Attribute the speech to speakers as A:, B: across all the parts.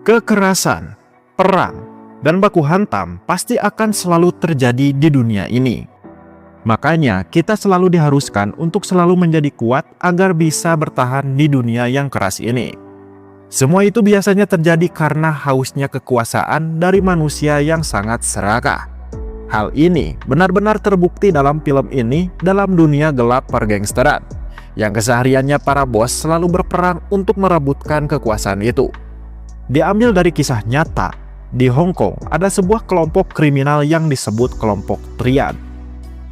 A: Kekerasan, perang, dan baku hantam pasti akan selalu terjadi di dunia ini. Makanya kita selalu diharuskan untuk selalu menjadi kuat agar bisa bertahan di dunia yang keras ini. Semua itu biasanya terjadi karena hausnya kekuasaan dari manusia yang sangat serakah. Hal ini benar-benar terbukti dalam film ini dalam dunia gelap pergangsteran, yang kesehariannya para bos selalu berperang untuk merebutkan kekuasaan itu. Diambil dari kisah nyata, di Hong Kong ada sebuah kelompok kriminal yang disebut kelompok Triad.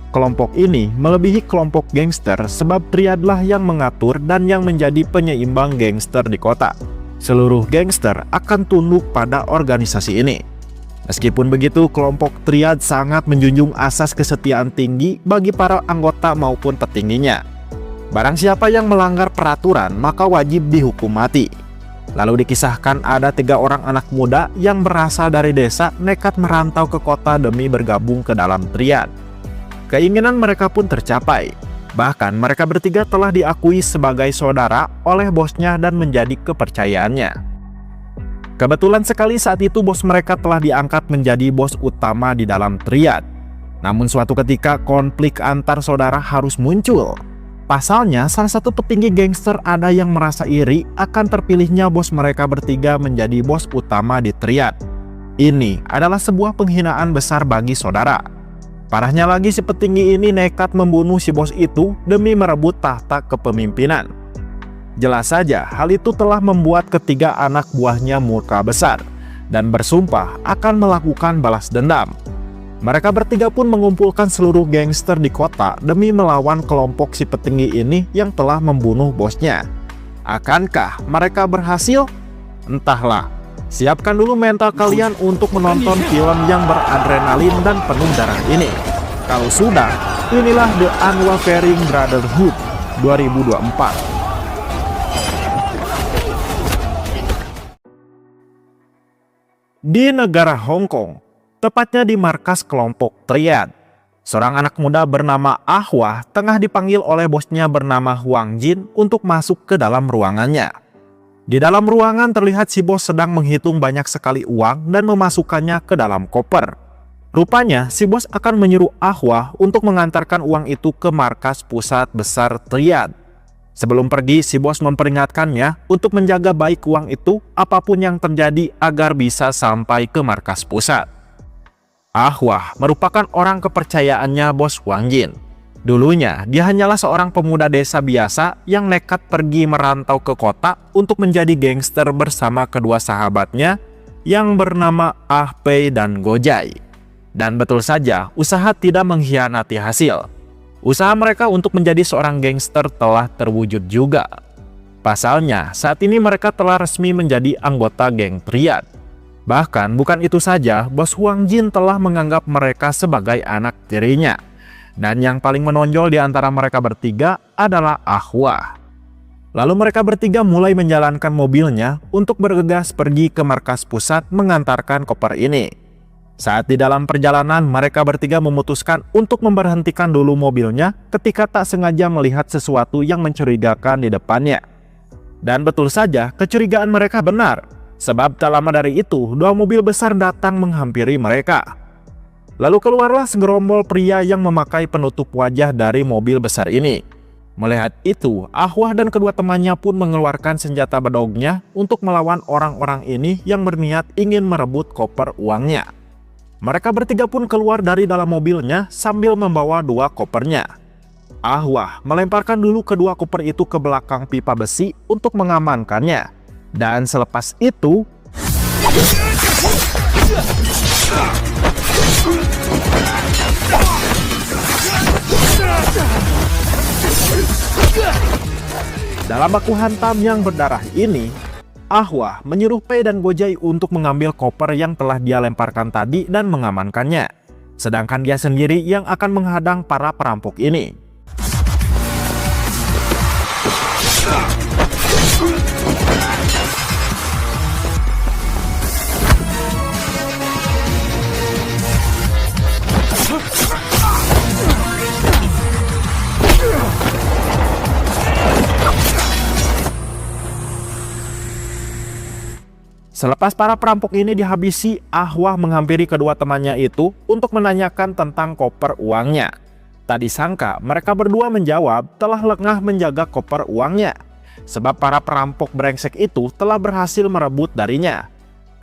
A: Kelompok ini melebihi kelompok gangster sebab Triadlah yang mengatur dan yang menjadi penyeimbang gangster di kota. Seluruh gangster akan tunduk pada organisasi ini. Meskipun begitu, kelompok Triad sangat menjunjung asas kesetiaan tinggi bagi para anggota maupun petingginya. Barang siapa yang melanggar peraturan maka wajib dihukum mati. Lalu dikisahkan ada 3 orang anak muda yang berasal dari desa nekat merantau ke kota demi bergabung ke dalam Triad. Keinginan mereka pun tercapai. Bahkan mereka bertiga telah diakui sebagai saudara oleh bosnya dan menjadi kepercayaannya. Kebetulan sekali saat itu bos mereka telah diangkat menjadi bos utama di dalam Triad. Namun suatu ketika konflik antar saudara harus muncul. Pasalnya, salah satu petinggi gangster ada yang merasa iri akan terpilihnya bos mereka bertiga menjadi bos utama di Triad. Ini adalah sebuah penghinaan besar bagi saudara. Parahnya lagi, si petinggi ini nekat membunuh si bos itu demi merebut tahta kepemimpinan. Jelas saja, hal itu telah membuat ketiga anak buahnya murka besar dan bersumpah akan melakukan balas dendam. Mereka bertiga pun mengumpulkan seluruh gangster di kota demi melawan kelompok si petinggi ini yang telah membunuh bosnya. Akankah mereka berhasil? Entahlah. Siapkan dulu mental kalian untuk menonton film yang beradrenalin dan penuh darah ini. Kalau sudah, inilah The Unwavering Brotherhood 2024. Di negara Hong Kong, tepatnya di markas kelompok Triad, seorang anak muda bernama Ah Wah tengah dipanggil oleh bosnya bernama Huang Jin untuk masuk ke dalam ruangannya. Di dalam ruangan terlihat si bos sedang menghitung banyak sekali uang dan memasukkannya ke dalam koper. Rupanya si bos akan menyuruh Ah Wah untuk mengantarkan uang itu ke markas pusat besar Triad. Sebelum pergi, si bos memperingatkannya untuk menjaga baik uang itu apapun yang terjadi agar bisa sampai ke markas pusat. Ah Wah merupakan orang kepercayaannya bos Huang Jin. Dulunya dia hanyalah seorang pemuda desa biasa yang nekat pergi merantau ke kota untuk menjadi gangster bersama kedua sahabatnya yang bernama Ah Pei dan Gojai. Dan betul saja, usaha tidak mengkhianati hasil. Usaha mereka untuk menjadi seorang gangster telah terwujud juga. Pasalnya, saat ini mereka telah resmi menjadi anggota geng Triad. Bahkan bukan itu saja, bos Huang Jin telah menganggap mereka sebagai anak tirinya. Dan yang paling menonjol di antara mereka bertiga adalah Ah Wah. Lalu mereka bertiga mulai menjalankan mobilnya untuk bergegas pergi ke markas pusat mengantarkan koper ini. Saat di dalam perjalanan, mereka bertiga memutuskan untuk memberhentikan dulu mobilnya ketika tak sengaja melihat sesuatu yang mencurigakan di depannya. Dan betul saja, kecurigaan mereka benar. Sebab tak lama dari itu, 2 mobil besar datang menghampiri mereka. Lalu keluarlah segerombol pria yang memakai penutup wajah dari mobil besar ini. Melihat itu, Ah Wah dan kedua temannya pun mengeluarkan senjata bedognya untuk melawan orang-orang ini yang berniat ingin merebut koper uangnya. Mereka bertiga pun keluar dari dalam mobilnya sambil membawa 2 kopernya. Ah Wah melemparkan dulu kedua koper itu ke belakang pipa besi untuk mengamankannya. Dan selepas itu, dalam baku hantam yang berdarah ini, Ah Wah menyuruh Pei dan Gojai untuk mengambil koper yang telah dia lemparkan tadi dan mengamankannya. Sedangkan dia sendiri yang akan menghadang para perampok ini. Selepas para perampok ini dihabisi, Ahwah menghampiri kedua temannya itu untuk menanyakan tentang koper uangnya. Tak disangka mereka berdua menjawab telah lengah menjaga koper uangnya, sebab para perampok brengsek itu telah berhasil merebut darinya.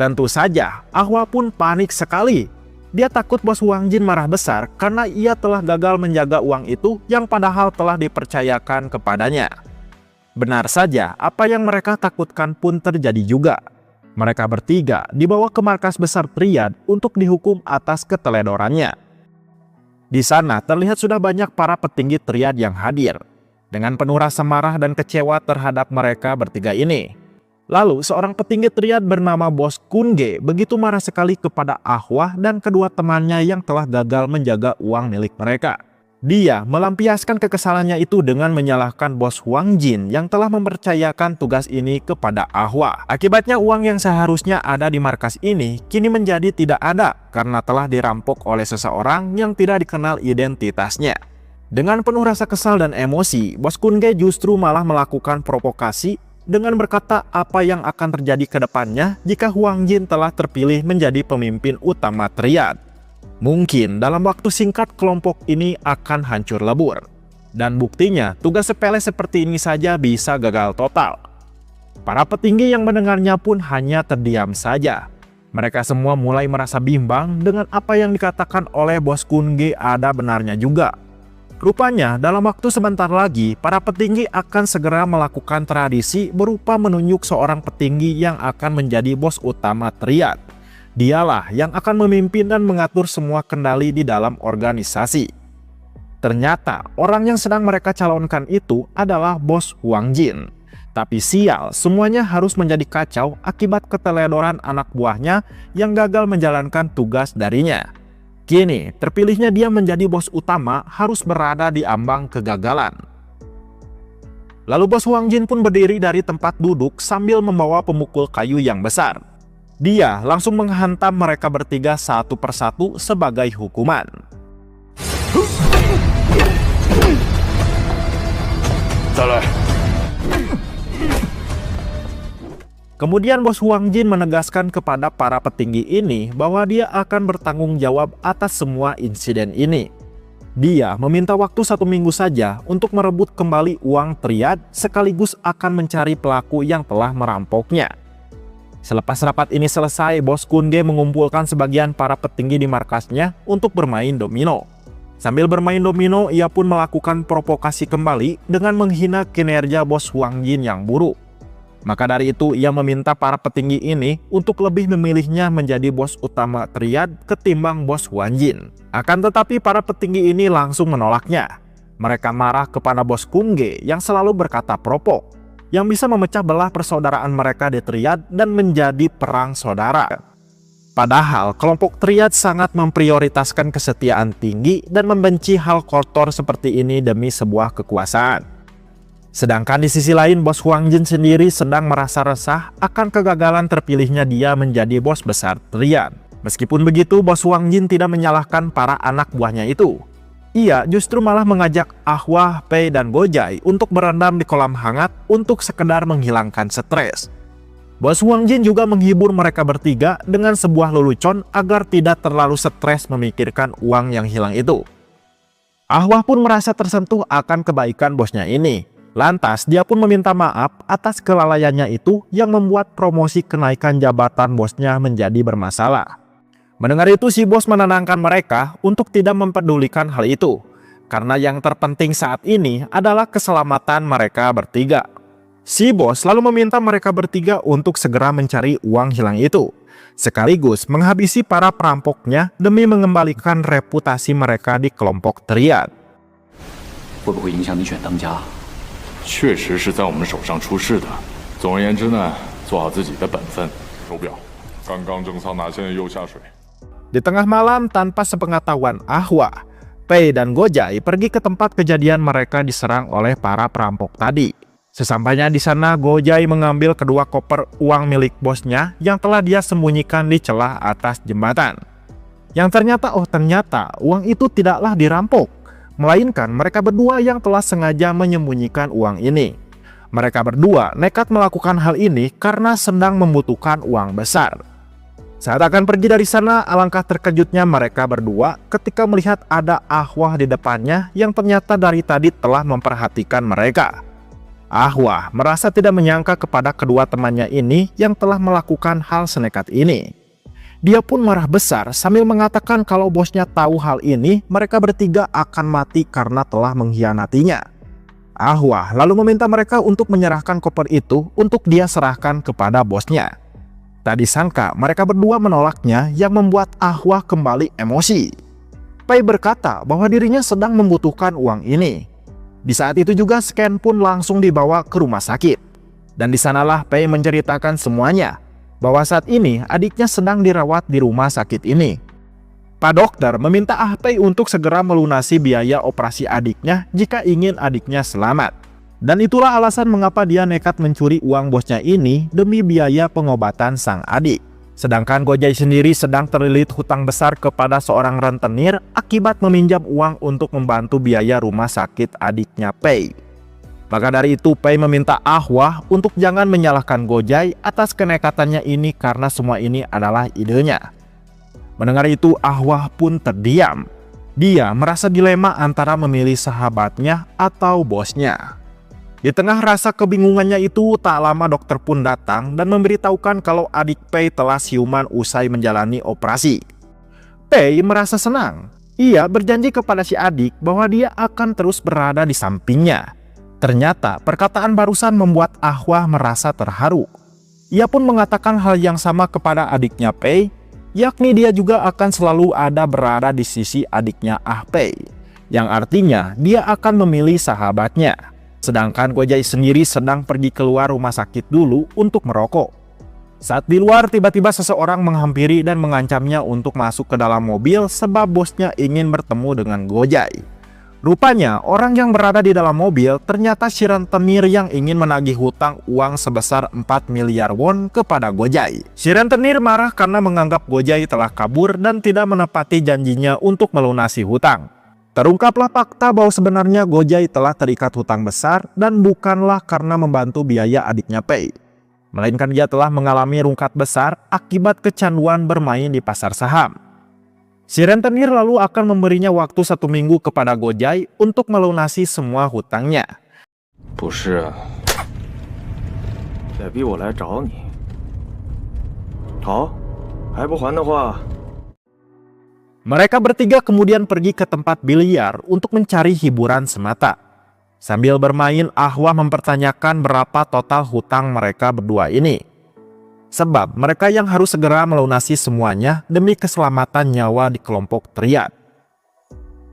A: Tentu saja Ahwah pun panik sekali. Dia takut bos Wang Jin marah besar karena ia telah gagal menjaga uang itu yang padahal telah dipercayakan kepadanya. Benar saja, apa yang mereka takutkan pun terjadi juga. Mereka bertiga dibawa ke markas besar Triad untuk dihukum atas keteledorannya. Di sana terlihat sudah banyak para petinggi Triad yang hadir, dengan penuh rasa marah dan kecewa terhadap mereka bertiga ini. Lalu seorang petinggi Triad bernama Bos Kunge begitu marah sekali kepada Ahwah dan kedua temannya yang telah gagal menjaga uang milik mereka. Dia melampiaskan kekesalannya itu dengan menyalahkan bos Wang Jin yang telah mempercayakan tugas ini kepada Ahwah. Akibatnya uang yang seharusnya ada di markas ini kini menjadi tidak ada karena telah dirampok oleh seseorang yang tidak dikenal identitasnya. Dengan penuh rasa kesal dan emosi, bos Kunge justru malah melakukan provokasi dengan berkata apa yang akan terjadi ke depannya jika Wang Jin telah terpilih menjadi pemimpin utama Triad. Mungkin dalam waktu singkat kelompok ini akan hancur lebur. Dan buktinya tugas sepele seperti ini saja bisa gagal total. Para petinggi yang mendengarnya pun hanya terdiam saja. Mereka semua mulai merasa bimbang dengan apa yang dikatakan oleh bos Kunge ada benarnya juga. Rupanya dalam waktu sebentar lagi para petinggi akan segera melakukan tradisi berupa menunjuk seorang petinggi yang akan menjadi bos utama Triad. Dialah yang akan memimpin dan mengatur semua kendali di dalam organisasi. Ternyata orang yang sedang mereka calonkan itu adalah bos Wang Jin. Tapi sial, semuanya harus menjadi kacau akibat keteledoran anak buahnya yang gagal menjalankan tugas darinya. Kini, terpilihnya dia menjadi bos utama harus berada di ambang kegagalan. Lalu bos Wang Jin pun berdiri dari tempat duduk sambil membawa pemukul kayu yang besar. Dia langsung menghantam mereka bertiga satu persatu sebagai hukuman. Kemudian bos Wang Jin menegaskan kepada para petinggi ini bahwa dia akan bertanggung jawab atas semua insiden ini. Dia meminta waktu 1 minggu saja untuk merebut kembali uang Triad sekaligus akan mencari pelaku yang telah merampoknya. Selepas rapat ini selesai, bos Kunge mengumpulkan sebagian para petinggi di markasnya untuk bermain domino. Sambil bermain domino, ia pun melakukan provokasi kembali dengan menghina kinerja bos Wang Jin yang buruk. Maka dari itu, ia meminta para petinggi ini untuk lebih memilihnya menjadi bos utama Triad ketimbang bos Wang Jin. Akan tetapi para petinggi ini langsung menolaknya. Mereka marah kepada bos Kunge yang selalu berkata provok, yang bisa memecah belah persaudaraan mereka di Triad dan menjadi perang saudara. Padahal kelompok Triad sangat memprioritaskan kesetiaan tinggi dan membenci hal kotor seperti ini demi sebuah kekuasaan. Sedangkan di sisi lain bos Wang Jin sendiri sedang merasa resah akan kegagalan terpilihnya dia menjadi bos besar Triad. Meskipun begitu, bos Wang Jin tidak menyalahkan para anak buahnya itu. Ia justru malah mengajak Ahwah, Pei, dan Gojai untuk berendam di kolam hangat untuk sekedar menghilangkan stres. Bos Wang Jin juga menghibur mereka bertiga dengan sebuah lelucon agar tidak terlalu stres memikirkan uang yang hilang itu. Ahwah pun merasa tersentuh akan kebaikan bosnya ini. Lantas dia pun meminta maaf atas kelalaiannya itu yang membuat promosi kenaikan jabatan bosnya menjadi bermasalah. Mendengar itu, si bos menenangkan mereka untuk tidak mempedulikan hal itu, karena yang terpenting saat ini adalah keselamatan mereka bertiga. Si bos lalu meminta mereka bertiga untuk segera mencari uang hilang itu, sekaligus menghabisi para perampoknya demi mengembalikan reputasi mereka di kelompok Triad.
B: 会不会影响你选当家？
C: 确实是在我们手上出事的。总而言之呢，做好自己的本分。手表，刚刚蒸桑拿，现在又下水。
A: Di tengah malam tanpa sepengetahuan Ahwah, Pei dan Gojai pergi ke tempat kejadian mereka diserang oleh para perampok tadi. Sesampainya di sana, Gojai mengambil kedua koper uang milik bosnya yang telah dia sembunyikan di celah atas jembatan. Yang ternyata uang itu tidaklah dirampok, melainkan mereka berdua yang telah sengaja menyembunyikan uang ini. Mereka berdua nekat melakukan hal ini karena sedang membutuhkan uang besar. Saat akan pergi dari sana, alangkah terkejutnya mereka berdua ketika melihat ada Ahwah di depannya yang ternyata dari tadi telah memperhatikan mereka. Ahwah merasa tidak menyangka kepada kedua temannya ini yang telah melakukan hal senekat ini. Dia pun marah besar sambil mengatakan kalau bosnya tahu hal ini, mereka bertiga akan mati karena telah mengkhianatinya. Ahwah lalu meminta mereka untuk menyerahkan koper itu untuk dia serahkan kepada bosnya. Tak disangka mereka berdua menolaknya yang membuat Ahwah kembali emosi. Pei berkata bahwa dirinya sedang membutuhkan uang ini. Di saat itu juga Scan pun langsung dibawa ke rumah sakit. Dan di sanalah Pei menceritakan semuanya, bahwa saat ini adiknya sedang dirawat di rumah sakit ini. Pak dokter meminta Pei untuk segera melunasi biaya operasi adiknya jika ingin adiknya selamat. Dan itulah alasan mengapa dia nekat mencuri uang bosnya ini demi biaya pengobatan sang adik. Sedangkan Gojai sendiri sedang terlilit hutang besar kepada seorang rentenir akibat meminjam uang untuk membantu biaya rumah sakit adiknya Pei. Maka dari itu Pei meminta Ahwah untuk jangan menyalahkan Gojai atas kenekatannya ini karena semua ini adalah idenya. Mendengar itu Ahwah pun terdiam. Dia merasa dilema antara memilih sahabatnya atau bosnya. Di tengah rasa kebingungannya itu, tak lama dokter pun datang dan memberitahukan kalau adik Pei telah siuman usai menjalani operasi. Pei merasa senang. Ia berjanji kepada si adik bahwa dia akan terus berada di sampingnya. Ternyata perkataan barusan membuat Ahwah merasa terharu. Ia pun mengatakan hal yang sama kepada adiknya Pei, yakni dia juga akan selalu ada berada di sisi adiknya Pei, yang artinya dia akan memilih sahabatnya. Sedangkan Gojai sendiri sedang pergi keluar rumah sakit dulu untuk merokok. Saat di luar, tiba-tiba seseorang menghampiri dan mengancamnya untuk masuk ke dalam mobil sebab bosnya ingin bertemu dengan Gojai. Rupanya orang yang berada di dalam mobil ternyata si rentenir yang ingin menagih hutang uang sebesar 4 miliar won kepada Gojai. Si rentenir marah karena menganggap Gojai telah kabur dan tidak menepati janjinya untuk melunasi hutang. Terungkaplah fakta bahwa sebenarnya Gojai telah terikat hutang besar dan bukanlah karena membantu biaya adiknya Pei, melainkan dia telah mengalami rungkat besar akibat kecanduan bermain di pasar saham. Si rentenir lalu akan memberinya waktu 1 minggu kepada Gojai untuk melunasi semua hutangnya.
B: 不是啊，
D: 得逼我来找你。好，还不还的话，
A: Mereka bertiga kemudian pergi ke tempat biliar untuk mencari hiburan semata. Sambil bermain, Ahwah mempertanyakan berapa total hutang mereka berdua ini. Sebab mereka yang harus segera melunasi semuanya demi keselamatan nyawa di kelompok triad.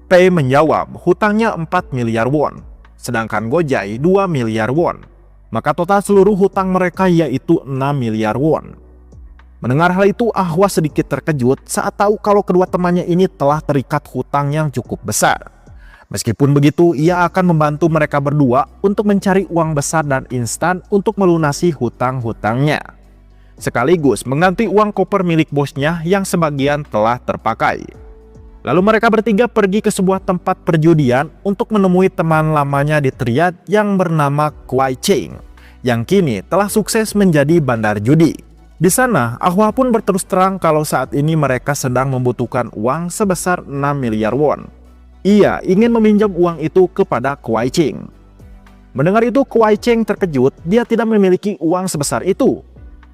A: Pei menjawab hutangnya 4 miliar won, sedangkan Gojai 2 miliar won. Maka total seluruh hutang mereka yaitu 6 miliar won. Mendengar hal itu, Ahwah sedikit terkejut saat tahu kalau kedua temannya ini telah terikat hutang yang cukup besar. Meskipun begitu, ia akan membantu mereka berdua untuk mencari uang besar dan instan untuk melunasi hutang-hutangnya, sekaligus mengganti uang koper milik bosnya yang sebagian telah terpakai. Lalu mereka bertiga pergi ke sebuah tempat perjudian untuk menemui teman lamanya di triad yang bernama Kuai Cheng, yang kini telah sukses menjadi bandar judi. Di sana, Ahwah pun berterus terang kalau saat ini mereka sedang membutuhkan uang sebesar 6 miliar won. Ia ingin meminjam uang itu kepada Kuai Cheng. Mendengar itu, Kuai Cheng terkejut, dia tidak memiliki uang sebesar itu.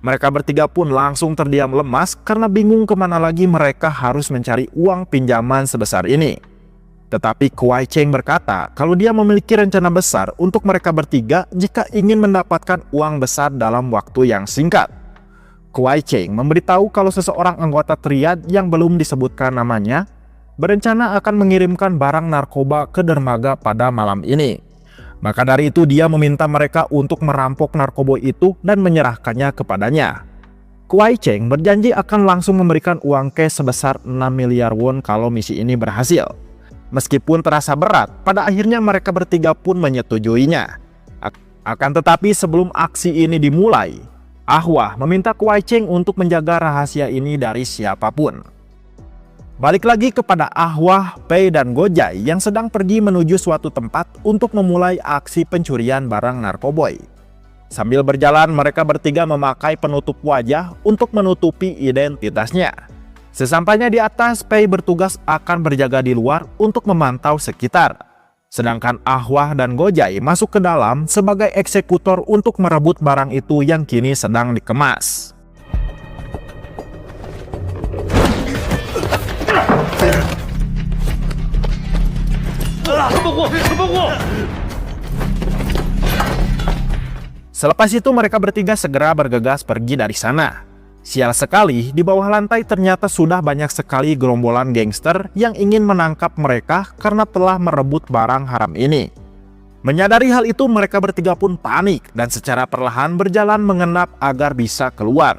A: Mereka bertiga pun langsung terdiam lemas karena bingung kemana lagi mereka harus mencari uang pinjaman sebesar ini. Tetapi Kuai Cheng berkata kalau dia memiliki rencana besar untuk mereka bertiga jika ingin mendapatkan uang besar dalam waktu yang singkat. Kuai Cheng memberitahu kalau seseorang anggota triad yang belum disebutkan namanya berencana akan mengirimkan barang narkoba ke dermaga pada malam ini. Maka dari itu dia meminta mereka untuk merampok narkoba itu dan menyerahkannya kepadanya. Kuai Cheng berjanji akan langsung memberikan uang cash sebesar 6 miliar won kalau misi ini berhasil. Meskipun terasa berat, pada akhirnya mereka bertiga pun menyetujuinya. Akan tetapi sebelum aksi ini dimulai, Ahwah meminta Kuai Cheng untuk menjaga rahasia ini dari siapapun. Balik lagi kepada Ahwah, Pei, dan Gojai yang sedang pergi menuju suatu tempat untuk memulai aksi pencurian barang narkoboy. Sambil berjalan, mereka bertiga memakai penutup wajah untuk menutupi identitasnya. Sesampainya di atas, Pei bertugas akan berjaga di luar untuk memantau sekitar. Sedangkan Ahwah dan Gojai masuk ke dalam sebagai eksekutor untuk merebut barang itu yang kini sedang dikemas. Selepas itu mereka bertiga segera bergegas pergi dari sana. Sial sekali, di bawah lantai ternyata sudah banyak sekali gerombolan gangster yang ingin menangkap mereka karena telah merebut barang haram ini. Menyadari hal itu, mereka bertiga pun panik dan secara perlahan berjalan mengenap agar bisa keluar.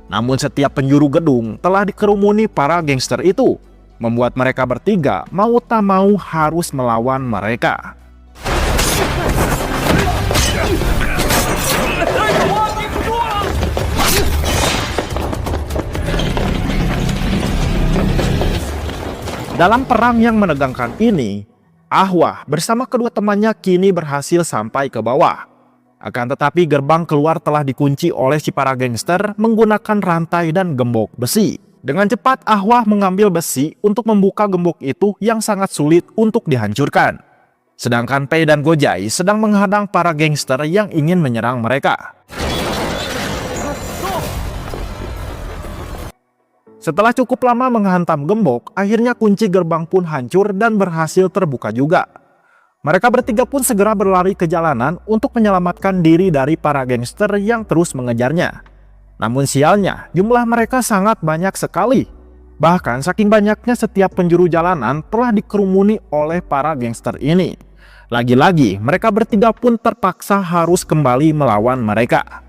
A: Namun setiap penjuru gedung telah dikerumuni para gangster itu, membuat mereka bertiga mau tak mau harus melawan mereka. Dalam perang yang menegangkan ini, Ahwah bersama kedua temannya kini berhasil sampai ke bawah. Akan tetapi gerbang keluar telah dikunci oleh si para gangster menggunakan rantai dan gembok besi. Dengan cepat Ahwah mengambil besi untuk membuka gembok itu yang sangat sulit untuk dihancurkan. Sedangkan Pei dan Gojai sedang menghadang para gangster yang ingin menyerang mereka. Setelah cukup lama menghantam gembok, akhirnya kunci gerbang pun hancur dan berhasil terbuka juga. Mereka bertiga pun segera berlari ke jalanan untuk menyelamatkan diri dari para gangster yang terus mengejarnya. Namun sialnya, jumlah mereka sangat banyak sekali. Bahkan saking banyaknya setiap penjuru jalanan telah dikerumuni oleh para gangster ini. Lagi-lagi mereka bertiga pun terpaksa harus kembali melawan mereka.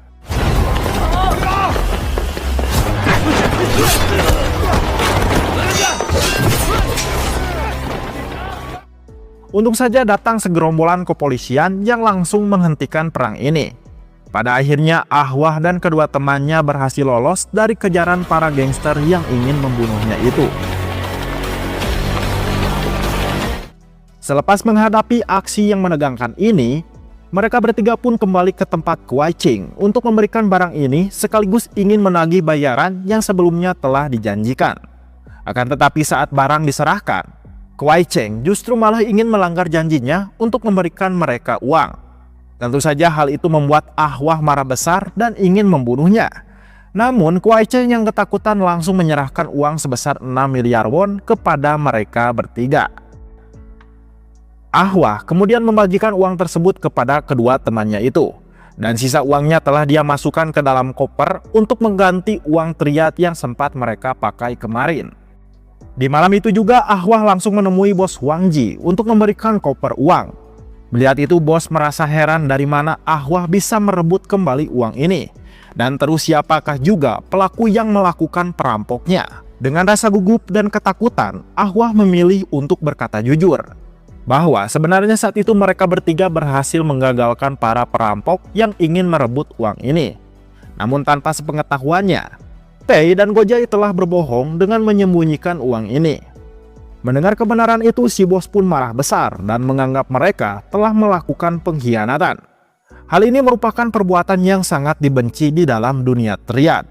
A: Untung saja datang segerombolan kepolisian yang langsung menghentikan perang ini. Pada akhirnya Ahwah dan kedua temannya berhasil lolos dari kejaran para gangster yang ingin membunuhnya itu. Selepas menghadapi aksi yang menegangkan ini, mereka bertiga pun kembali ke tempat Kuai Ching untuk memberikan barang ini sekaligus ingin menagih bayaran yang sebelumnya telah dijanjikan. Akan tetapi saat barang diserahkan, Kuai Ching justru malah ingin melanggar janjinya untuk memberikan mereka uang. Tentu saja hal itu membuat Ahwah marah besar dan ingin membunuhnya. Namun Kuai Ching yang ketakutan langsung menyerahkan uang sebesar 6 miliar won kepada mereka bertiga. Ahwah kemudian membagikan uang tersebut kepada kedua temannya itu. Dan sisa uangnya telah dia masukkan ke dalam koper untuk mengganti uang triad yang sempat mereka pakai kemarin. Di malam itu juga Ahwah langsung menemui bos Wang Ji untuk memberikan koper uang. Melihat itu bos merasa heran dari mana Ahwah bisa merebut kembali uang ini. Dan terus siapakah juga pelaku yang melakukan perampoknya. Dengan rasa gugup dan ketakutan, Ahwah memilih untuk berkata jujur. Bahwa sebenarnya saat itu mereka bertiga berhasil menggagalkan para perampok yang ingin merebut uang ini. Namun tanpa sepengetahuannya, Pei dan Gojai telah berbohong dengan menyembunyikan uang ini. Mendengar kebenaran itu, si bos pun marah besar dan menganggap mereka telah melakukan pengkhianatan. Hal ini merupakan perbuatan yang sangat dibenci di dalam dunia triad.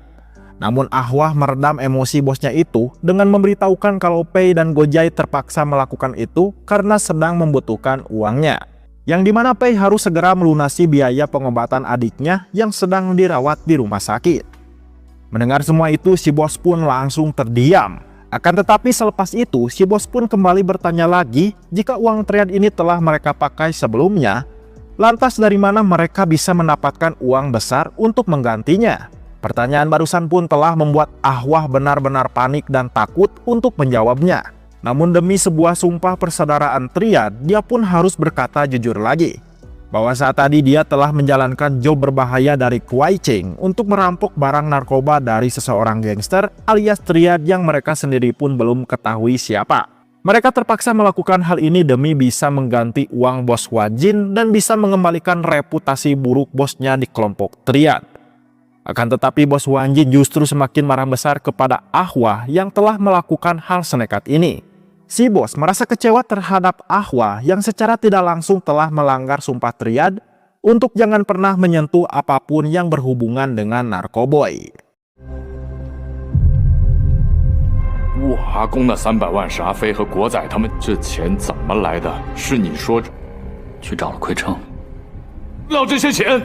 A: Namun Ahwah meredam emosi bosnya itu dengan memberitahukan kalau Pei dan Gojai terpaksa melakukan itu karena sedang membutuhkan uangnya. Yang dimana Pei harus segera melunasi biaya pengobatan adiknya yang sedang dirawat di rumah sakit. Mendengar semua itu, si bos pun langsung terdiam. Akan tetapi selepas itu, si bos pun kembali bertanya lagi jika uang triad ini telah mereka pakai sebelumnya. Lantas dari mana mereka bisa mendapatkan uang besar untuk menggantinya? Pertanyaan barusan pun telah membuat Ahwah benar-benar panik dan takut untuk menjawabnya. Namun demi sebuah sumpah persaudaraan triad, dia pun harus berkata jujur lagi. Bahwa saat tadi dia telah menjalankan job berbahaya dari Kuai Ching untuk merampok barang narkoba dari seseorang gangster alias triad yang mereka sendiri pun belum ketahui siapa. Mereka terpaksa melakukan hal ini demi bisa mengganti uang bos Wajin dan bisa mengembalikan reputasi buruk bosnya di kelompok triad. Akan tetapi bos Wajin justru semakin marah besar kepada Ahwah yang telah melakukan hal senekat ini. Si bos merasa kecewa terhadap Ahwah yang secara tidak langsung telah melanggar sumpah triad untuk jangan pernah menyentuh apapun yang berhubungan dengan narkoboy.
C: 我阿公那300万是阿飞和国仔他们，这钱怎么来的？是你说
B: 去找了亏称。
C: 要这些钱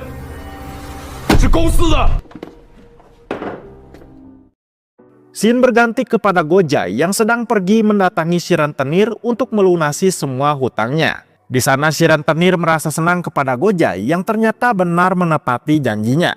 C: 是公司的。
A: Scene berganti kepada Gojai yang sedang pergi mendatangi si rentenir untuk melunasi semua hutangnya. Di sana si rentenir merasa senang kepada Gojai yang ternyata benar menepati janjinya.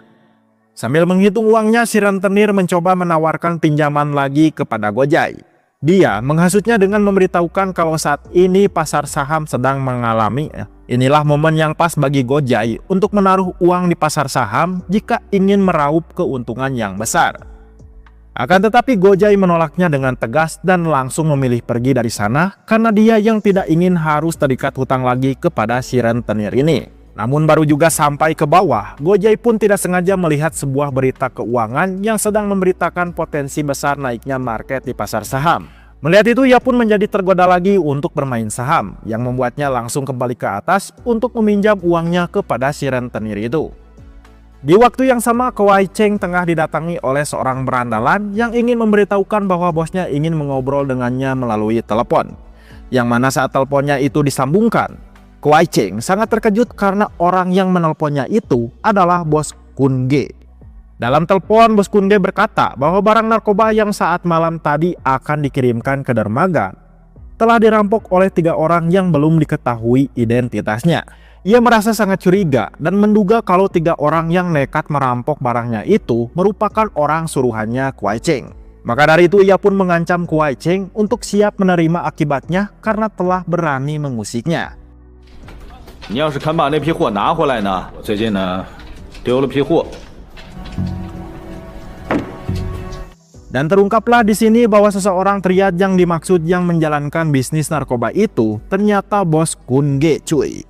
A: Sambil menghitung uangnya, si rentenir mencoba menawarkan pinjaman lagi kepada Gojai. Dia menghasutnya dengan memberitahukan kalau saat ini pasar saham sedang mengalami. Inilah momen yang pas bagi Gojai untuk menaruh uang di pasar saham jika ingin meraup keuntungan yang besar. Akan tetapi Gojai menolaknya dengan tegas dan langsung memilih pergi dari sana karena dia yang tidak ingin harus terikat hutang lagi kepada si rentenir ini. Namun baru juga sampai ke bawah, Gojai pun tidak sengaja melihat sebuah berita keuangan yang sedang memberitakan potensi besar naiknya market di pasar saham. Melihat itu ia pun menjadi tergoda lagi untuk bermain saham, yang membuatnya langsung kembali ke atas untuk meminjam uangnya kepada si rentenir itu. Di waktu yang sama, Kuai Cheng tengah didatangi oleh seorang berandalan yang ingin memberitahukan bahwa bosnya ingin mengobrol dengannya melalui telepon. Yang mana saat teleponnya itu disambungkan, Kuai Cheng sangat terkejut karena orang yang menelponnya itu adalah Bos Kun Ge. Dalam telepon, Bos Kun Ge berkata bahwa barang narkoba yang saat malam tadi akan dikirimkan ke dermaga telah dirampok oleh 3 orang yang belum diketahui identitasnya. Ia merasa sangat curiga dan menduga kalau 3 orang yang nekat merampok barangnya itu merupakan orang suruhannya Kuai Cheng. Maka dari itu ia pun mengancam Kuai Cheng untuk siap menerima akibatnya karena telah berani mengusiknya.
E: 你要是肯把那批货拿回来呢，我最近呢丢了批货。
A: Dan terungkaplah di sini bahwa seseorang triad yang dimaksud yang menjalankan bisnis narkoba itu ternyata Bos Kun Ge, cuy.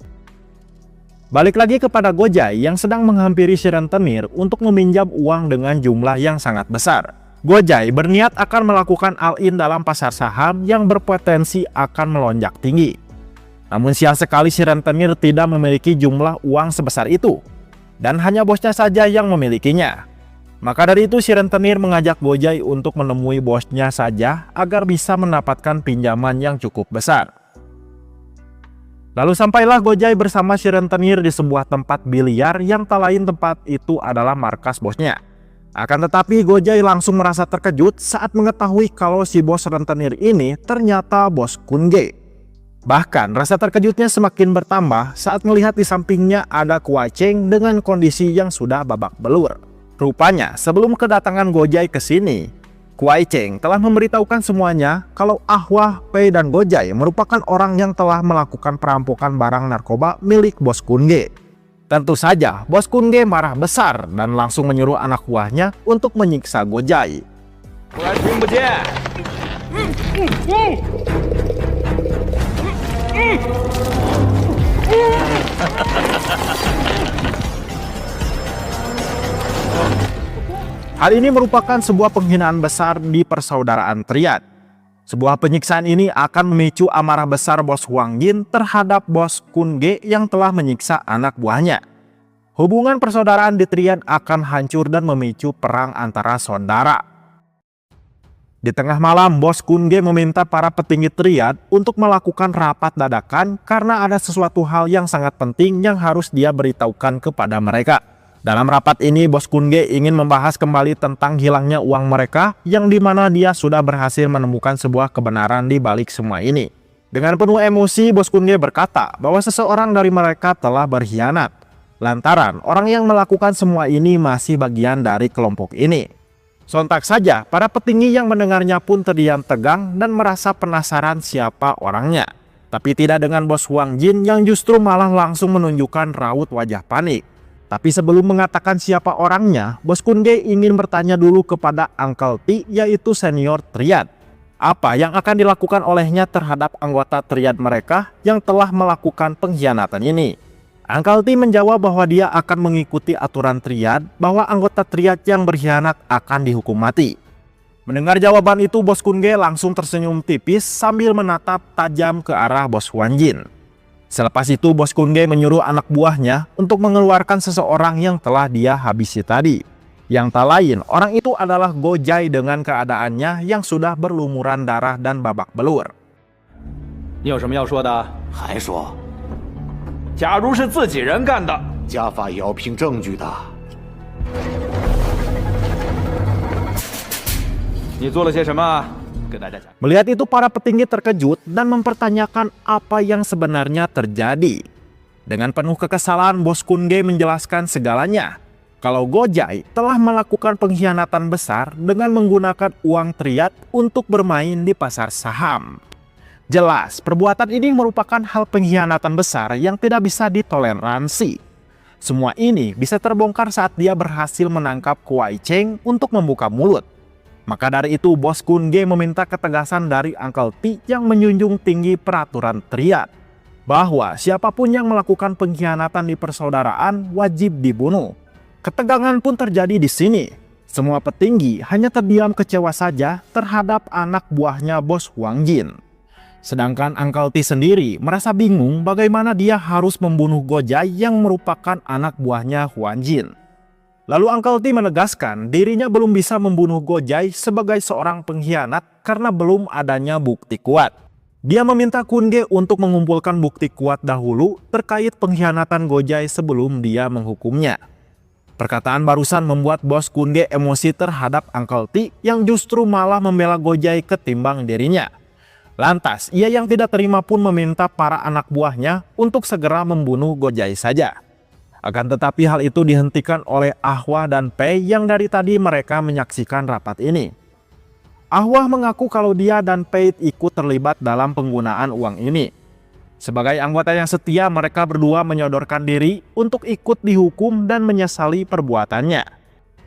A: Balik lagi kepada Gojai yang sedang menghampiri si rentenir untuk meminjam uang dengan jumlah yang sangat besar. Gojai berniat akan melakukan all-in dalam pasar saham yang berpotensi akan melonjak tinggi. Namun sial sekali si rentenir tidak memiliki jumlah uang sebesar itu, dan hanya bosnya saja yang memilikinya. Maka dari itu si rentenir mengajak Gojai untuk menemui bosnya saja agar bisa mendapatkan pinjaman yang cukup besar. Lalu sampailah Gojai bersama si rentenir di sebuah tempat biliar yang tak lain tempat itu adalah markas bosnya. Akan tetapi Gojai langsung merasa terkejut saat mengetahui kalau si bos rentenir ini ternyata Bos Kun Ge. Bahkan rasa terkejutnya semakin bertambah saat melihat di sampingnya ada Kuai Cheng dengan kondisi yang sudah babak belur. Rupanya sebelum kedatangan Gojai ke sini, Kuai Cheng telah memberitahukan semuanya kalau Ahwah, Pei, dan Gojai merupakan orang yang telah melakukan perampokan barang narkoba milik Bos Kun Ge. Tentu saja Bos Kun Ge marah besar dan langsung menyuruh anak buahnya untuk menyiksa Gojai.
E: 我还听不见。
A: Hal ini merupakan sebuah penghinaan besar di persaudaraan triad. Sebuah penyiksaan ini akan memicu amarah besar Bos Huang Jin terhadap Bos Kun Ge yang telah menyiksa anak buahnya. Hubungan persaudaraan di triad akan hancur dan memicu perang antara saudara. Di tengah malam, Bos Kun Ge meminta para petinggi triad untuk melakukan rapat dadakan karena ada sesuatu hal yang sangat penting yang harus dia beritahukan kepada mereka. Dalam rapat ini, Bos Kun Ge ingin membahas kembali tentang hilangnya uang mereka yang dimana dia sudah berhasil menemukan sebuah kebenaran di balik semua ini. Dengan penuh emosi, Bos Kun Ge berkata bahwa seseorang dari mereka telah berkhianat. Lantaran orang yang melakukan semua ini masih bagian dari kelompok ini. Sontak saja, para petinggi yang mendengarnya pun terdiam tegang dan merasa penasaran siapa orangnya. Tapi tidak dengan Bos Huang Jin yang justru malah langsung menunjukkan raut wajah panik. Tapi sebelum mengatakan siapa orangnya, Bos Kun Ge ingin bertanya dulu kepada Uncle T, yaitu senior triad. Apa yang akan dilakukan olehnya terhadap anggota triad mereka yang telah melakukan pengkhianatan ini? Uncle T menjawab bahwa dia akan mengikuti aturan triad bahwa anggota triad yang berkhianat akan dihukum mati. Mendengar jawaban itu, Bos Kun Ge langsung tersenyum tipis sambil menatap tajam ke arah Bos Huang Jin. Selepas itu bos Kunge menyuruh anak buahnya untuk mengeluarkan seseorang yang telah dia habisi tadi. Yang tak lain, orang itu adalah Gojai dengan keadaannya yang sudah berlumuran darah dan babak belur.
E: 你有什么要说的？
F: 还说
E: 假如是自己人干的，
F: 家法也要凭证据的。
E: 你做了些什么？跟大家讲。
A: Melihat itu para petinggi terkejut dan mempertanyakan apa yang sebenarnya terjadi. Dengan penuh kekesalan bos Kunge menjelaskan segalanya. Kalau Gojai telah melakukan pengkhianatan besar dengan menggunakan uang triad untuk bermain di pasar saham. Jelas, perbuatan ini merupakan hal pengkhianatan besar yang tidak bisa ditoleransi. Semua ini bisa terbongkar saat dia berhasil menangkap Kuai Cheng untuk membuka mulut. Maka dari itu, bos Kunge meminta ketegasan dari Uncle T yang menjunjung tinggi peraturan triad. Bahwa siapapun yang melakukan pengkhianatan di persaudaraan wajib dibunuh. Ketegangan pun terjadi di sini. Semua petinggi hanya terdiam kecewa saja terhadap anak buahnya bos Huang Jin. Sedangkan Uncle T sendiri merasa bingung bagaimana dia harus membunuh Gojai yang merupakan anak buahnya Huang Jin. Lalu Uncle T menegaskan dirinya belum bisa membunuh Gojai sebagai seorang pengkhianat karena belum adanya bukti kuat. Dia meminta Kunge untuk mengumpulkan bukti kuat dahulu terkait pengkhianatan Gojai sebelum dia menghukumnya. Perkataan barusan membuat bos Kunge emosi terhadap Uncle T yang justru malah membela Gojai ketimbang dirinya. Lantas, ia yang tidak terima pun meminta para anak buahnya untuk segera membunuh Gojai saja. Akan tetapi hal itu dihentikan oleh Ahwa dan Pei yang dari tadi mereka menyaksikan rapat ini. Ahwa mengaku kalau dia dan Pei ikut terlibat dalam penggunaan uang ini. Sebagai anggota yang setia, mereka berdua menyodorkan diri untuk ikut dihukum dan menyesali perbuatannya.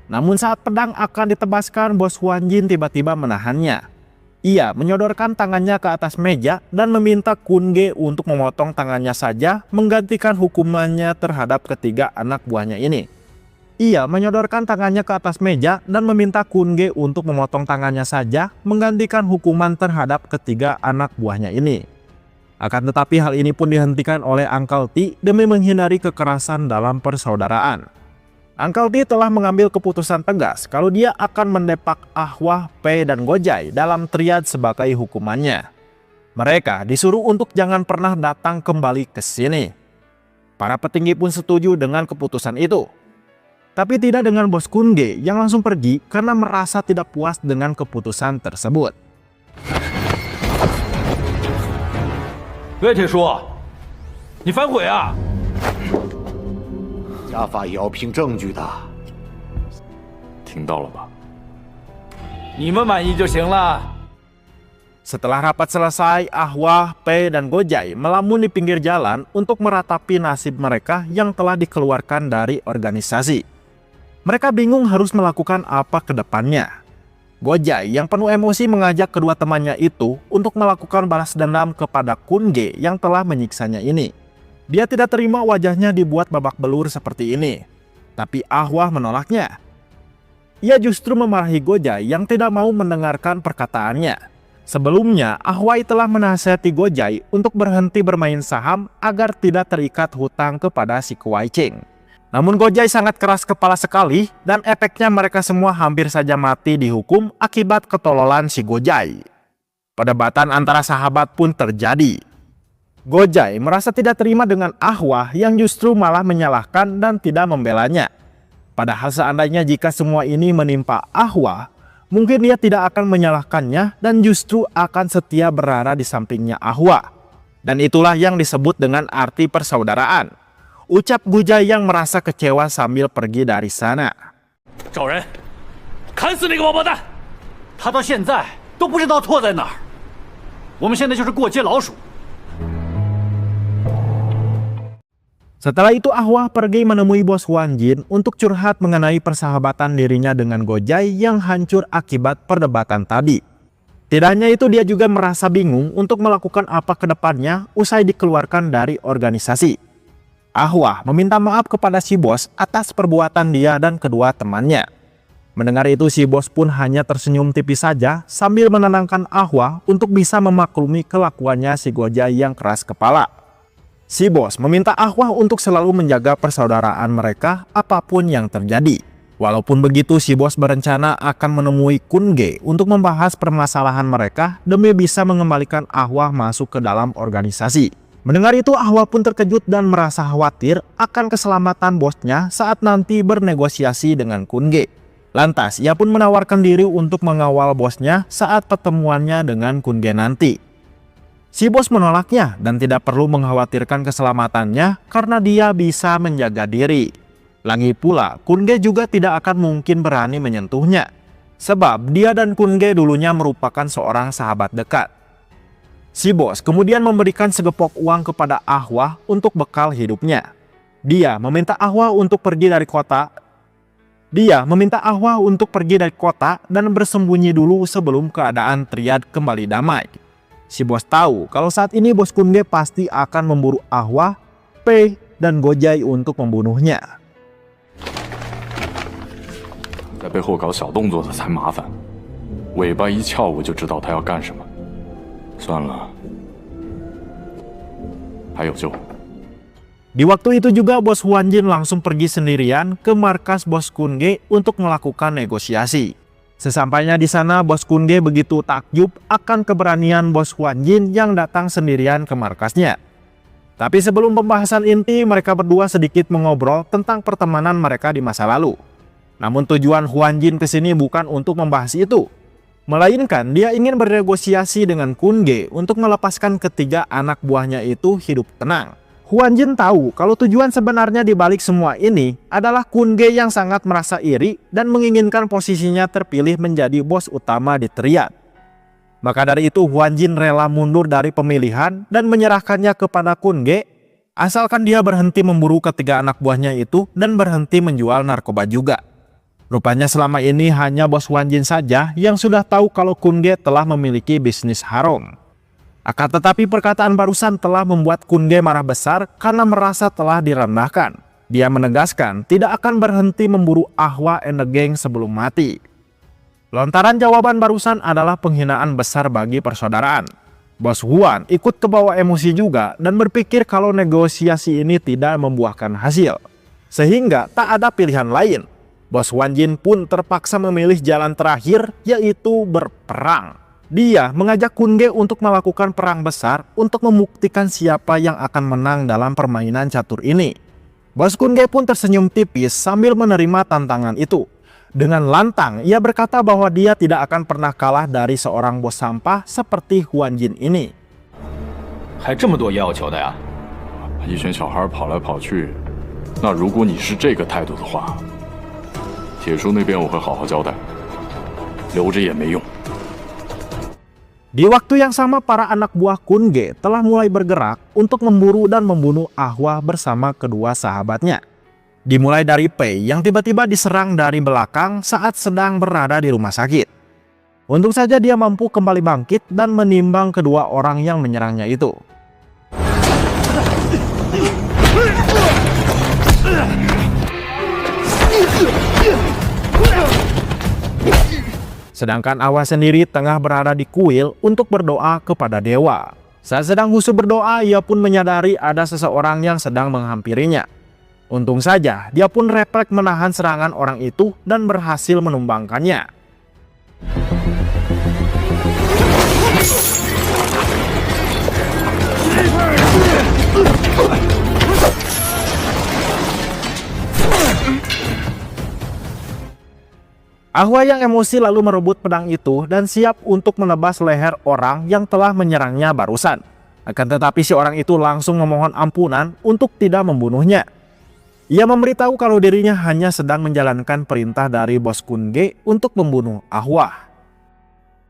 A: Namun saat pedang akan ditebaskan, bos Huang Jin tiba-tiba menahannya. Ia menyodorkan tangannya ke atas meja dan meminta Kunge untuk memotong tangannya saja menggantikan hukumannya terhadap ketiga anak buahnya ini. Ia menyodorkan tangannya ke atas meja dan meminta Kunge untuk memotong tangannya saja menggantikan hukuman terhadap ketiga anak buahnya ini. Akan tetapi hal ini pun dihentikan oleh Uncle T demi menghindari kekerasan dalam persaudaraan. Uncle T telah mengambil keputusan tegas kalau dia akan mendepak Ahwa, Pei, dan Gojai dalam triad sebagai hukumannya. Mereka disuruh untuk jangan pernah datang kembali ke sini. Para petinggi pun setuju dengan keputusan itu. Tapi tidak dengan bos Kunge yang langsung pergi karena merasa tidak puas dengan keputusan tersebut.
E: 岳铁叔，你反悔啊！
F: 家法也要凭证据的。
C: 听到了吧？
E: 你们满意就行了。
A: Setelah rapat selesai, Ahwa, Pei, dan Gojai melamun di pinggir jalan untuk meratapi nasib mereka yang telah dikeluarkan dari organisasi. Mereka bingung harus melakukan apa ke depannya. Gojai yang penuh emosi mengajak kedua temannya itu untuk melakukan balas dendam kepada Kunge yang telah menyiksanya ini. Dia tidak terima wajahnya dibuat babak belur seperti ini. Tapi Ahwa menolaknya. Ia justru memarahi Gojai yang tidak mau mendengarkan perkataannya. Sebelumnya, Ahwai telah menasihati Gojai untuk berhenti bermain saham agar tidak terikat hutang kepada si Kuai Cheng. Namun Gojai sangat keras kepala sekali dan efeknya mereka semua hampir saja mati dihukum akibat ketololan si Gojai. Perdebatan antara sahabat pun terjadi. Gojai merasa tidak terima dengan Ahwa yang justru malah menyalahkan dan tidak membelanya. Padahal seandainya jika semua ini menimpa Ahwa, mungkin dia tidak akan menyalahkannya dan justru akan setia berada di sampingnya Ahwa. Dan itulah yang disebut dengan arti persaudaraan. Ucap Gojai yang merasa kecewa sambil pergi dari sana.
B: 找人，砍死那个王八蛋！
F: 他到现在都不知道错在哪儿。我们现在就是过街老鼠。
A: Setelah itu Ahwa pergi menemui bos Huang Jin untuk curhat mengenai persahabatan dirinya dengan Gojai yang hancur akibat perdebatan tadi. Tidak hanya itu, dia juga merasa bingung untuk melakukan apa ke depannya usai dikeluarkan dari organisasi. Ahwa meminta maaf kepada si bos atas perbuatan dia dan kedua temannya. Mendengar itu si bos pun hanya tersenyum tipis saja sambil menenangkan Ahwa untuk bisa memaklumi kelakuannya si Gojai yang keras kepala. Si bos meminta Ahwah untuk selalu menjaga persaudaraan mereka apapun yang terjadi. Walaupun begitu, si bos berencana akan menemui Kun Ge untuk membahas permasalahan mereka demi bisa mengembalikan Ahwah masuk ke dalam organisasi. Mendengar itu, Ahwah pun terkejut dan merasa khawatir akan keselamatan bosnya saat nanti bernegosiasi dengan Kun Ge. Lantas, ia pun menawarkan diri untuk mengawal bosnya saat pertemuannya dengan Kun Ge nanti. Si bos menolaknya dan tidak perlu mengkhawatirkan keselamatannya karena dia bisa menjaga diri. Lagi pula, Kun Ge juga tidak akan mungkin berani menyentuhnya. Sebab dia dan Kun Ge dulunya merupakan seorang sahabat dekat. Si bos kemudian memberikan segepok uang kepada Ahwah untuk bekal hidupnya. Dia meminta Ahwah untuk pergi dari kota. Dan bersembunyi dulu sebelum keadaan triad kembali damai. Si bos tahu kalau saat ini bos Kun Ge pasti akan memburu Ahwah, Pei, dan Gojai untuk membunuhnya.
C: 在背后搞小动作的才麻烦，尾巴一翘我就知道他要干什么。算了，还有救。
A: Di waktu itu juga bos Huan Jin langsung pergi sendirian ke markas bos Kun Ge untuk melakukan negosiasi. Sesampainya di sana, bos Kun Ge begitu takjub akan keberanian bos Huan Jin yang datang sendirian ke markasnya. Tapi sebelum pembahasan inti, mereka berdua sedikit mengobrol tentang pertemanan mereka di masa lalu. Namun tujuan Huan Jin kesini bukan untuk membahas itu, melainkan dia ingin bernegosiasi dengan Kun Ge untuk melepaskan ketiga anak buahnya itu hidup tenang. Huan Jin tahu kalau tujuan sebenarnya di balik semua ini adalah Kun Ge yang sangat merasa iri dan menginginkan posisinya terpilih menjadi bos utama di triad. Maka dari itu Huan Jin rela mundur dari pemilihan dan menyerahkannya kepada Kun Ge, asalkan dia berhenti memburu ketiga anak buahnya itu dan berhenti menjual narkoba juga. Rupanya selama ini hanya bos Huan Jin saja yang sudah tahu kalau Kun Ge telah memiliki bisnis haram. Akan tetapi perkataan barusan telah membuat Kun Ge marah besar karena merasa telah direndahkan. Dia menegaskan tidak akan berhenti memburu Ahwah and the Gang sebelum mati. Lontaran jawaban barusan adalah penghinaan besar bagi persaudaraan. Bos Huan ikut kebawa emosi juga dan berpikir kalau negosiasi ini tidak membuahkan hasil. Sehingga tak ada pilihan lain. Bos Huan Jin pun terpaksa memilih jalan terakhir, yaitu berperang. Dia mengajak Kun Ge untuk melakukan perang besar untuk membuktikan siapa yang akan menang dalam permainan catur ini. Bos Kun Ge pun tersenyum tipis sambil menerima tantangan itu. Dengan lantang, ia berkata bahwa dia tidak akan pernah kalah dari seorang bos sampah seperti Huan Jin ini.
E: 还这么多要求的呀？
C: 一群小孩跑来跑去，那如果你是这个态度的话，铁叔那边我会好好交代，留着也没用。
A: Di waktu yang sama, para anak buah Kun Ge telah mulai bergerak untuk memburu dan membunuh Ahwah bersama kedua sahabatnya. Dimulai dari Pei yang tiba-tiba diserang dari belakang saat sedang berada di rumah sakit. Untung saja dia mampu kembali bangkit dan menimbang kedua orang yang menyerangnya itu. Sedangkan Ahwah sendiri tengah berada di kuil untuk berdoa kepada dewa. Saat sedang khusyuk berdoa, ia pun menyadari ada seseorang yang sedang menghampirinya. Untung saja, dia pun refleks menahan serangan orang itu dan berhasil menumbangkannya. Ahwah yang emosi lalu merebut pedang itu dan siap untuk menebas leher orang yang telah menyerangnya barusan. Akan tetapi si orang itu langsung memohon ampunan untuk tidak membunuhnya. Ia memberitahu kalau dirinya hanya sedang menjalankan perintah dari bos Kun Ge untuk membunuh Ahwah.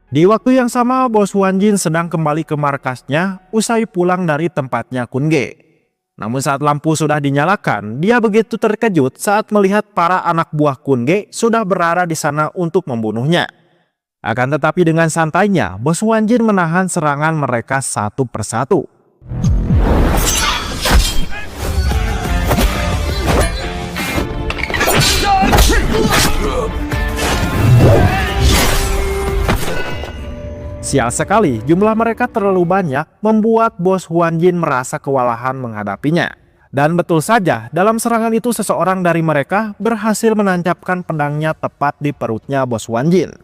A: Di waktu yang sama, bos Huan Jin sedang kembali ke markasnya usai pulang dari tempatnya Kun Ge. Namun saat lampu sudah dinyalakan, dia begitu terkejut saat melihat para anak buah Kun Ge sudah berada di sana untuk membunuhnya. Akan tetapi dengan santainya, bos Huan Jin menahan serangan mereka satu persatu. Sial sekali, jumlah mereka terlalu banyak membuat bos Huan Jin merasa kewalahan menghadapinya. Dan betul saja, dalam serangan itu seseorang dari mereka berhasil menancapkan pedangnya tepat di perutnya bos Huan Jin.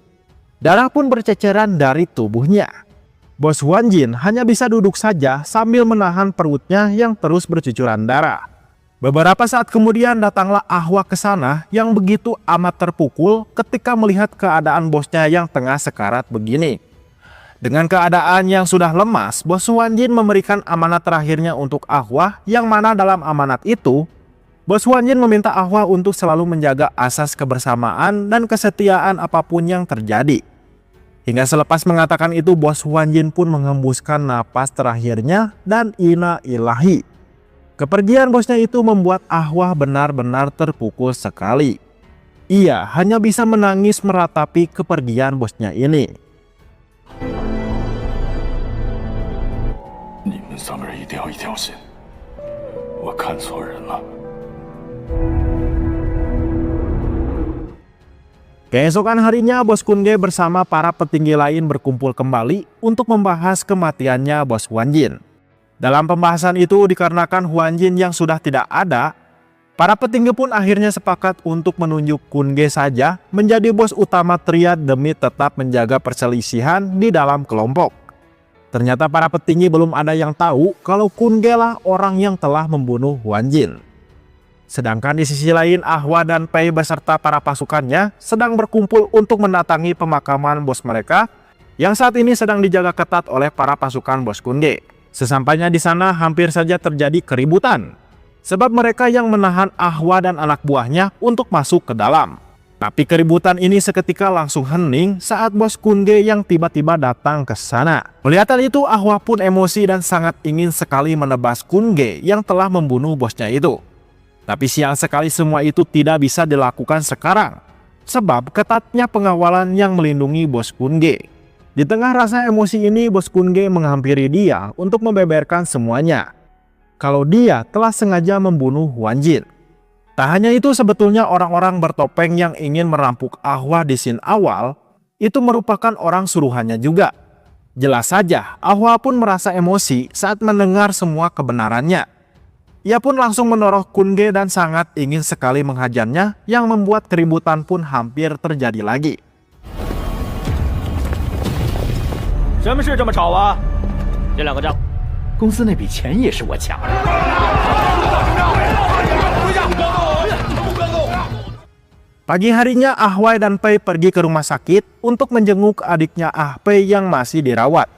A: Darah pun berceceran dari tubuhnya. Bos Huan Jin hanya bisa duduk saja sambil menahan perutnya yang terus bercucuran darah. Beberapa saat kemudian datanglah Ahwa ke sana yang begitu amat terpukul ketika melihat keadaan bosnya yang tengah sekarat begini. Dengan keadaan yang sudah lemas, bos Huan Jin memberikan amanat terakhirnya untuk Ahwa, yang mana dalam amanat itu, bos Huan Jin meminta Ahwa untuk selalu menjaga asas kebersamaan dan kesetiaan apapun yang terjadi. Hingga selepas mengatakan itu, bos Huan Jin pun mengembuskan napas terakhirnya dan inna ilahi. Kepergian bosnya itu membuat Ahwa benar-benar terpukul sekali. Ia hanya bisa menangis meratapi kepergian bosnya ini.
C: 你们3个人一定要一条心，我看错人了。
A: Keesokan harinya, bos Kun Ge bersama para petinggi lain berkumpul kembali untuk membahas kematiannya bos Huan Jin. Dalam pembahasan itu, dikarenakan Huan Jin yang sudah tidak ada, para petinggi pun akhirnya sepakat untuk menunjuk Kun Ge saja menjadi bos utama triad demi tetap menjaga perselisihan di dalam kelompok. Ternyata para petinggi belum ada yang tahu kalau Kun Ge lah orang yang telah membunuh Huan Jin. Sedangkan di sisi lain, Ahwa dan Pei beserta para pasukannya sedang berkumpul untuk mendatangi pemakaman bos mereka yang saat ini sedang dijaga ketat oleh para pasukan bos Kun Ge. Sesampainya di sana hampir saja terjadi keributan, sebab mereka yang menahan Ahwa dan anak buahnya untuk masuk ke dalam. Tapi keributan ini seketika langsung hening saat bos Kun Ge yang tiba-tiba datang ke sana. Melihat hal itu, Ahwa pun emosi dan sangat ingin sekali menebas Kun Ge yang telah membunuh bosnya itu. Tapi sial sekali semua itu tidak bisa dilakukan sekarang, sebab ketatnya pengawalan yang melindungi bos Kun Ge. Di tengah rasa emosi ini, bos Kun Ge menghampiri dia untuk membeberkan semuanya kalau dia telah sengaja membunuh Huan Jin. Tak hanya itu, sebetulnya orang-orang bertopeng yang ingin merampok Ahwa di scene awal itu merupakan orang suruhannya juga. Jelas saja, Ahwa pun merasa emosi saat mendengar semua kebenarannya. Ia pun langsung menoroh Kun Ge dan sangat ingin sekali menghajarnya, yang membuat keributan pun hampir terjadi lagi.
E: 什么事这么吵啊？
B: 这2个账，公司那笔钱也是我抢的。
A: Pagi harinya, Ahwai dan Pei pergi ke rumah sakit untuk menjenguk adiknya Ah Pei yang masih dirawat.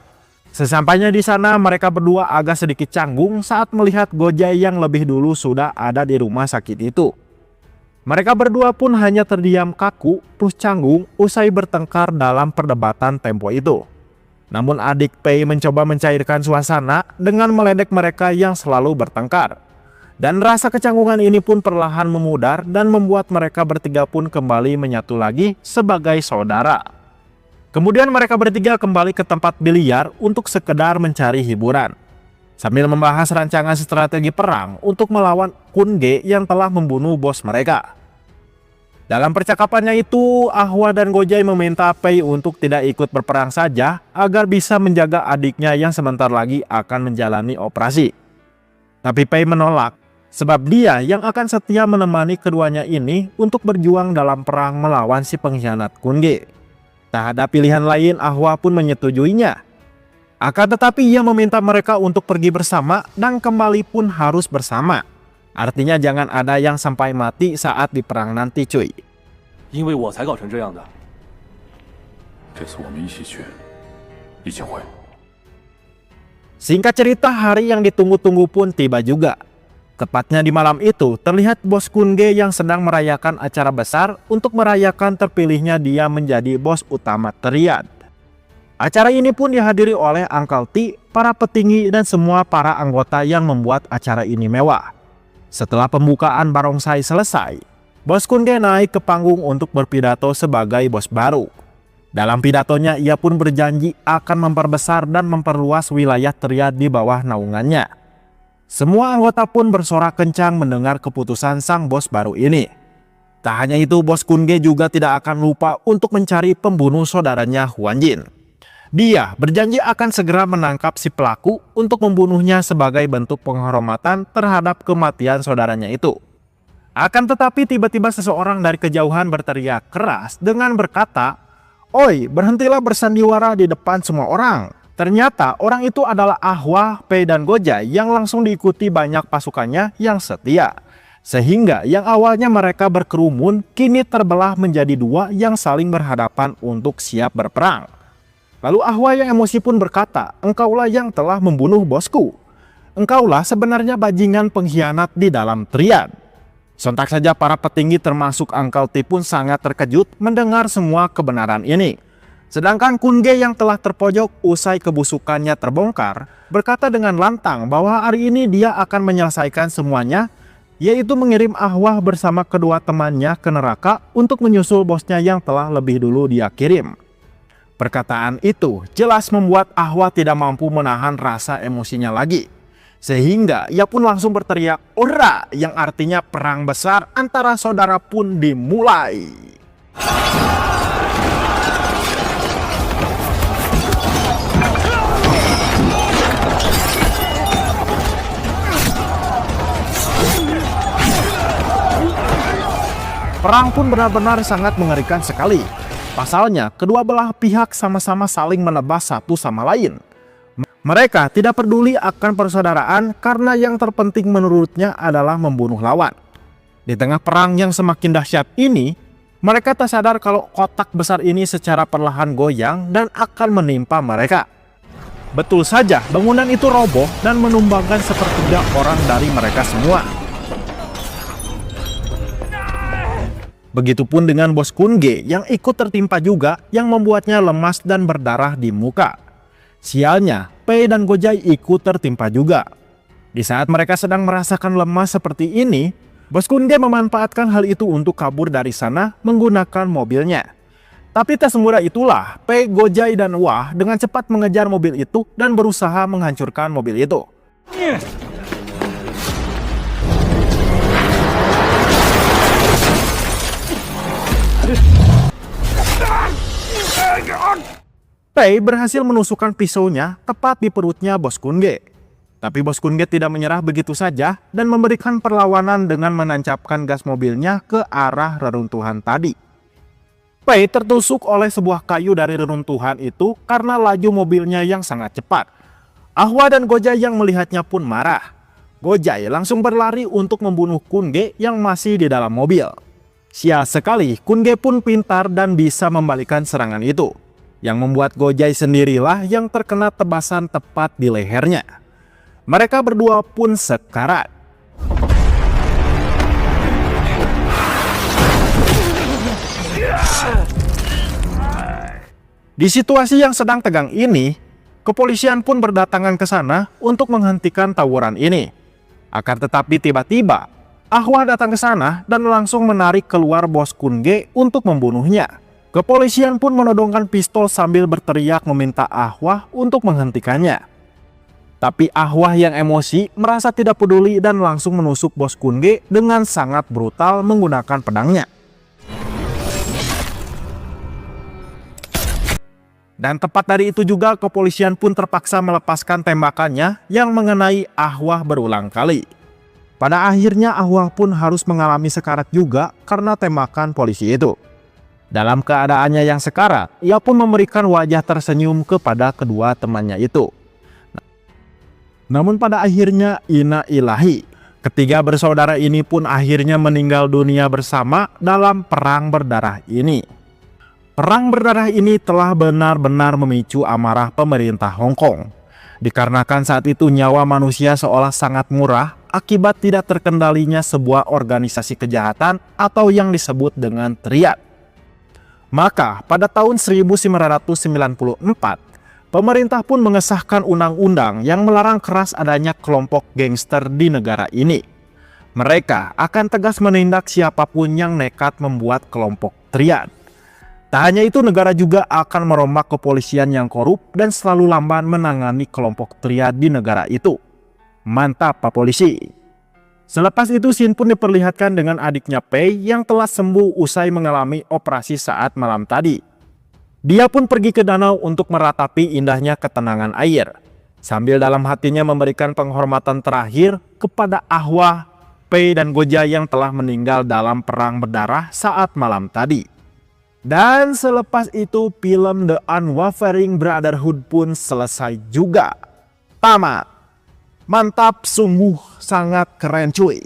A: Sesampainya di sana, mereka berdua agak sedikit canggung saat melihat Gojai yang lebih dulu sudah ada di rumah sakit itu. Mereka berdua pun hanya terdiam kaku plus canggung usai bertengkar dalam perdebatan tempo itu. Namun adik Pei mencoba mencairkan suasana dengan meledek mereka yang selalu bertengkar. Dan rasa kecanggungan ini pun perlahan memudar dan membuat mereka bertiga pun kembali menyatu lagi sebagai saudara. Kemudian mereka bertiga kembali ke tempat biliar untuk sekedar mencari hiburan, sambil membahas rancangan strategi perang untuk melawan Kun Ge yang telah membunuh bos mereka. Dalam percakapannya itu, Ahwa dan Gojai meminta Pei untuk tidak ikut berperang saja agar bisa menjaga adiknya yang sebentar lagi akan menjalani operasi. Tapi Pei menolak, sebab dia yang akan setia menemani keduanya ini untuk berjuang dalam perang melawan si pengkhianat Kun Ge. Tak ada pilihan lain, Ahwa pun menyetujuinya. Akan tetapi ia meminta mereka untuk pergi bersama dan kembali pun harus bersama. Artinya jangan ada yang sampai mati saat di perang nanti, cuy.
B: 因为我才搞成这样的。
C: 这次我们一起去，一起回。
A: Singkat cerita, hari yang ditunggu-tunggu pun tiba juga. Tepatnya di malam itu, terlihat bos Kun Ge yang sedang merayakan acara besar untuk merayakan terpilihnya dia menjadi bos utama triad. Acara ini pun dihadiri oleh Uncle T, para petinggi dan semua para anggota yang membuat acara ini mewah. Setelah pembukaan barongsai selesai, bos Kun Ge naik ke panggung untuk berpidato sebagai bos baru. Dalam pidatonya, ia pun berjanji akan memperbesar dan memperluas wilayah triad di bawah naungannya. Semua anggota pun bersorak kencang mendengar keputusan sang bos baru ini. Tak hanya itu, bos Kun Ge juga tidak akan lupa untuk mencari pembunuh saudaranya Huan Jin. Dia berjanji akan segera menangkap si pelaku untuk membunuhnya sebagai bentuk penghormatan terhadap kematian saudaranya itu. Akan tetapi tiba-tiba seseorang dari kejauhan berteriak keras dengan berkata, "Oi, berhentilah bersandiwara di depan semua orang." Ternyata orang itu adalah Ahwa, Pei, dan Gojai yang langsung diikuti banyak pasukannya yang setia. Sehingga yang awalnya mereka berkerumun kini terbelah menjadi dua yang saling berhadapan untuk siap berperang. Lalu Ahwa yang emosi pun berkata, "Engkaulah yang telah membunuh bosku. Engkaulah sebenarnya bajingan pengkhianat di dalam triad." Sontak saja para petinggi termasuk Uncle T pun sangat terkejut mendengar semua kebenaran ini. Sedangkan Kun Ge yang telah terpojok usai kebusukannya terbongkar, berkata dengan lantang bahwa hari ini dia akan menyelesaikan semuanya, yaitu mengirim Ahwa bersama kedua temannya ke neraka untuk menyusul bosnya yang telah lebih dulu dia kirim. Perkataan itu jelas membuat Ahwa tidak mampu menahan rasa emosinya lagi. Sehingga ia pun langsung berteriak, "Ora!" yang artinya perang besar antara saudara pun dimulai. Perang pun benar-benar sangat mengerikan sekali. Pasalnya, kedua belah pihak sama-sama saling menebas satu sama lain. Mereka tidak peduli akan persaudaraan karena yang terpenting menurutnya adalah membunuh lawan. Di tengah perang yang semakin dahsyat ini, mereka tak sadar kalau kotak besar ini secara perlahan goyang dan akan menimpa mereka. Betul saja, bangunan itu roboh dan menumbangkan sepertiga orang dari mereka semua. Begitupun dengan bos Kun Ge yang ikut tertimpa juga, yang membuatnya lemas dan berdarah di muka. Sialnya, Pei dan Gojai ikut tertimpa juga. Di saat mereka sedang merasakan lemas seperti ini, bos Kun Ge memanfaatkan hal itu untuk kabur dari sana menggunakan mobilnya. Tapi tak semudah itulah, Pei, Gojai, dan Wah dengan cepat mengejar mobil itu dan berusaha menghancurkan mobil itu. Pei berhasil menusukkan pisaunya tepat di perutnya bos Kun Ge. Tapi bos Kun Ge tidak menyerah begitu saja dan memberikan perlawanan dengan menancapkan gas mobilnya ke arah reruntuhan tadi. Pei tertusuk oleh sebuah kayu dari reruntuhan itu karena laju mobilnya yang sangat cepat. Ahwa dan Gojai yang melihatnya pun marah. Gojai langsung berlari untuk membunuh Kun Ge yang masih di dalam mobil. Sial sekali, Kun Ge pun pintar dan bisa membalikan serangan itu, yang membuat Gojai sendirilah yang terkena tebasan tepat di lehernya. Mereka berdua pun sekarat. Di situasi yang sedang tegang ini, kepolisian pun berdatangan ke sana untuk menghentikan tawuran ini. Akan tetapi tiba-tiba, Ahwa datang ke sana dan langsung menarik keluar bos Kun Ge untuk membunuhnya. Kepolisian pun menodongkan pistol sambil berteriak meminta Ahwa untuk menghentikannya. Tapi Ahwa yang emosi merasa tidak peduli dan langsung menusuk bos Kun Ge dengan sangat brutal menggunakan pedangnya. Dan tepat dari itu juga kepolisian pun terpaksa melepaskan tembakannya yang mengenai Ahwa berulang kali. Pada akhirnya Ahwa pun harus mengalami sekarat juga karena tembakan polisi itu. Dalam keadaannya yang sekarat, ia pun memberikan wajah tersenyum kepada kedua temannya itu. Namun pada akhirnya inna ilahi, ketiga bersaudara ini pun akhirnya meninggal dunia bersama dalam perang berdarah ini. Perang berdarah ini telah benar-benar memicu amarah pemerintah Hong Kong. Dikarenakan saat itu nyawa manusia seolah sangat murah akibat tidak terkendalinya sebuah organisasi kejahatan atau yang disebut dengan triad. Maka pada tahun 1994, pemerintah pun mengesahkan undang-undang yang melarang keras adanya kelompok gangster di negara ini. Mereka akan tegas menindak siapapun yang nekat membuat kelompok triad. Tak hanya itu, negara juga akan merombak kepolisian yang korup dan selalu lamban menangani kelompok triad di negara itu. Mantap Pak Polisi. Selepas itu Shin pun diperlihatkan dengan adiknya Pei yang telah sembuh usai mengalami operasi saat malam tadi. Dia pun pergi ke danau untuk meratapi indahnya ketenangan air, sambil dalam hatinya memberikan penghormatan terakhir kepada Ahwa, Pei, dan Goja yang telah meninggal dalam perang berdarah saat malam tadi. Dan selepas itu film The Unwavering Brotherhood pun selesai juga. Tamat. Mantap, sungguh sangat keren cuy.